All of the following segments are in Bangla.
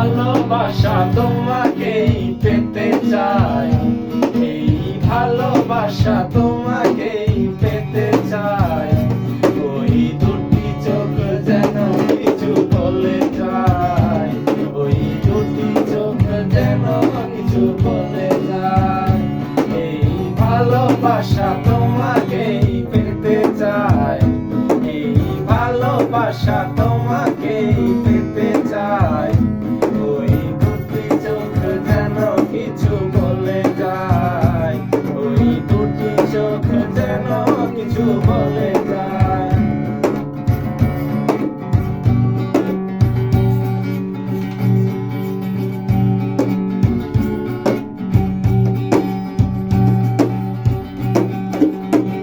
ভালোবাসা তোমাকেই পেতে চাই, এই ভালোবাসা তোমাকেই পেতে চাই। ওই দুটি চোখ যেন কিছু বলে যায়, ওই দুটি চোখ যেন কিছু বলে যায়। এই ভালোবাসা তোমাকেই পেতে চাই, এই ভালোবাসা তোমাকেই পেতে চাই। ওই দুটি চোখ যেন কিছু বলে যায়, ওই দুটি চোখ যেন কিছু বলে যায়।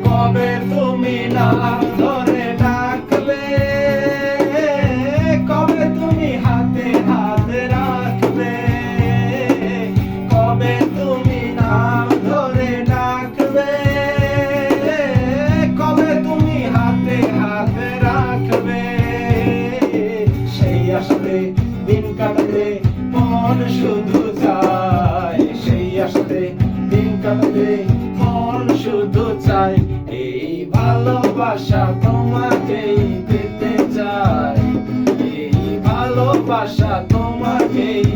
কবে তুমি নাম ধরে ডাকবে, কবে তুমি হাতে হাত রাখবে, কবে তুমি নাম ধরে ডাকবে, কবে তুমি হাতে হাত রাখবে। সেই আশাতে দিন কাটাতে মন শুধু চায়, সেই আশাতে দিন কাটাতে মন শুধু চায়। এই ভালোবাসা তোমাকেই পেতে চাই, এই ভালোবাসা তোমাকেই